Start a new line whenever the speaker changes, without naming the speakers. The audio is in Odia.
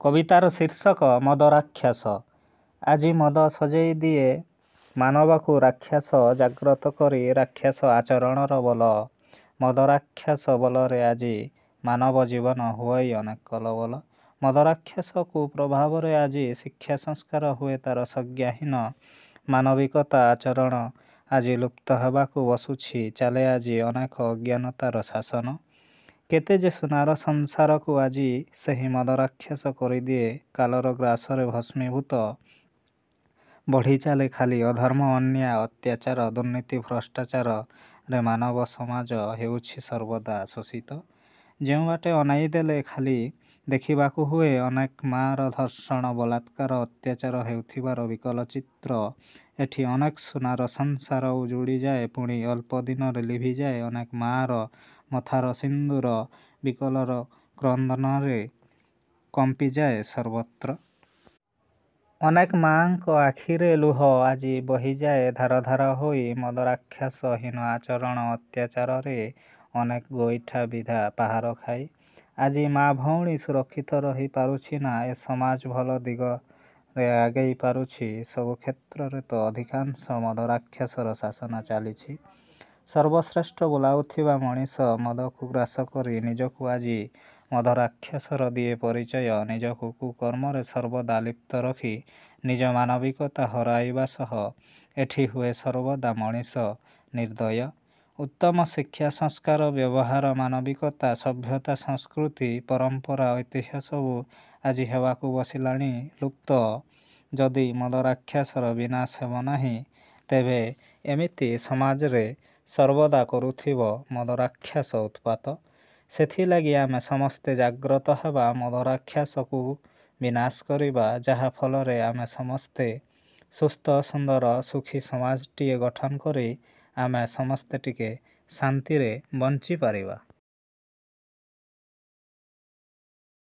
କବିତାର ଶୀର୍ଷକ ମଦରାକ୍ଷସ। ଆଜି ମଦ ସଜେଇ ଦିଏ ମାନବକୁ ରାକ୍ଷସ ଜାଗ୍ରତ କରି ରାକ୍ଷସ ଆଚରଣର ବୋଲ। ମଦରାକ୍ଷସ ବୋଲରେ ଆଜି ମାନବ ଜୀବନ ହୁଅଇ ଅନେକ କଲବଲ। ମଦରାକ୍ଷସ କୁପ୍ରଭାବରେ ଆଜି ଶିକ୍ଷା ସଂସ୍କାର ହୁଏ ତାର ସଂଜ୍ଞାହୀନ। ମାନବିକତା ଆଚରଣ ଆଜି ଲୁପ୍ତ ହେବାକୁ ବସୁଛି। ଚାଲେ ଆଜି ଅନେକ ଅଜ୍ଞାନତାର ଶାସନ। କେତେ ଯେ ସୁନାର ସଂସାରକୁ ଆଜି ସେହି ମଦରାକ୍ଷସ କରିଦିଏ କାଲର ଗ୍ରାସରେ ଭସ୍ମୀଭୂତ। ବଢ଼ି ଚାଲେ ଖାଲି ଅଧର୍ମ ଅନ୍ୟାୟ ଅତ୍ୟାଚାର ଦୁର୍ନୀତି ଭ୍ରଷ୍ଟାଚାରରେ ମାନବ ସମାଜ ହେଉଛି ସର୍ବଦା ଶୋଷିତ। ଯେଉଁ ବାଟେ ଅନାଇ ଦେଲେ ଖାଲି ଦେଖିବାକୁ ହୁଏ ଅନେକ ମାଆର ଧର୍ଷଣ ବଳାତ୍କାର ଅତ୍ୟାଚାର ହେଉଥିବାର ବିକଳ ଚିତ୍ର। ଏଠି ଅନେକ ସୁନାର ସଂସାର ଉଜୁଡ଼ିଯାଏ ପୁଣି ଅଳ୍ପ ଦିନରେ ଲିଭିଯାଏ ଅନେକ ମାଆର ମଥାର ସିନ୍ଦୂର ବିକଳର କ୍ରନ୍ଦନରେ କମ୍ପିଯାଏ ସର୍ବତ୍ର। ଅନେକ ମାଆଙ୍କ ଆଖିରେ ଲୁହ ଆଜି ବହିଯାଏ ଧାର ଧାର ହୋଇ। ମଦରାକ୍ଷସହୀନ ଆଚରଣ ଅତ୍ୟାଚାରରେ ଅନେକ ଗୋଇଠା ବିଧା ପାହାର ଖାଇ। ଆଜି ମା ଭଉଣୀ ସୁରକ୍ଷିତ ରହି ପାରୁଛି ନା ଏ ସମାଜ ଭଲ ଦିଗରେ ଆଗେଇ ପାରୁଛି? ସବୁ କ୍ଷେତ୍ରରେ ତ ଅଧିକାଂଶ ମଦରାକ୍ଷସର ଶାସନ ଚାଲିଛି। ସର୍ବଶ୍ରେଷ୍ଠ ବୋଲାଉଥିବା ମଣିଷ ମଦକୁ ଗ୍ରାସ କରି ନିଜକୁ ଆଜି ମଦରାକ୍ଷସର ଦିଏ ପରିଚୟ। ନିଜକୁ କୁକର୍ମରେ ସର୍ବଦା ଲିପ୍ତ ରଖି ନିଜ ମାନବିକତା ହରାଇବା ସହ ଏଠି ହୁଏ ସର୍ବଦା ମଣିଷ ନିର୍ଦ୍ଦୟ। ଉତ୍ତମ ଶିକ୍ଷା ସଂସ୍କାର ବ୍ୟବହାର ମାନବିକତା ସଭ୍ୟତା ସଂସ୍କୃତି ପରମ୍ପରା ଐତିହ୍ୟ ସବୁ ଆଜି ହେବାକୁ ବସିଲାଣି ଲୁପ୍ତ। ଯଦି ମଦରାକ୍ଷସର ବିନାଶ ହେବ ନାହିଁ ତେବେ ଏମିତି ସମାଜରେ ସର୍ବଦା କରୁଥିବ ମଦରାକ୍ଷସ ଉତ୍ପାତ। ସେଥିଲାଗି ଆମେ ସମସ୍ତେ ଜାଗ୍ରତ ହେବା ମଦରାକ୍ଷସକୁ ବିନାଶ କରିବା ଯାହା ଫଳରେ ଆମେ ସମସ୍ତେ ସୁସ୍ଥ ସୁନ୍ଦର ସୁଖୀ ସମାଜଟିଏ ଗଠନ କରି ଆମେ ସମସ୍ତେ ଟିକେ ଶାନ୍ତିରେ ବଞ୍ଚିପାରିବା।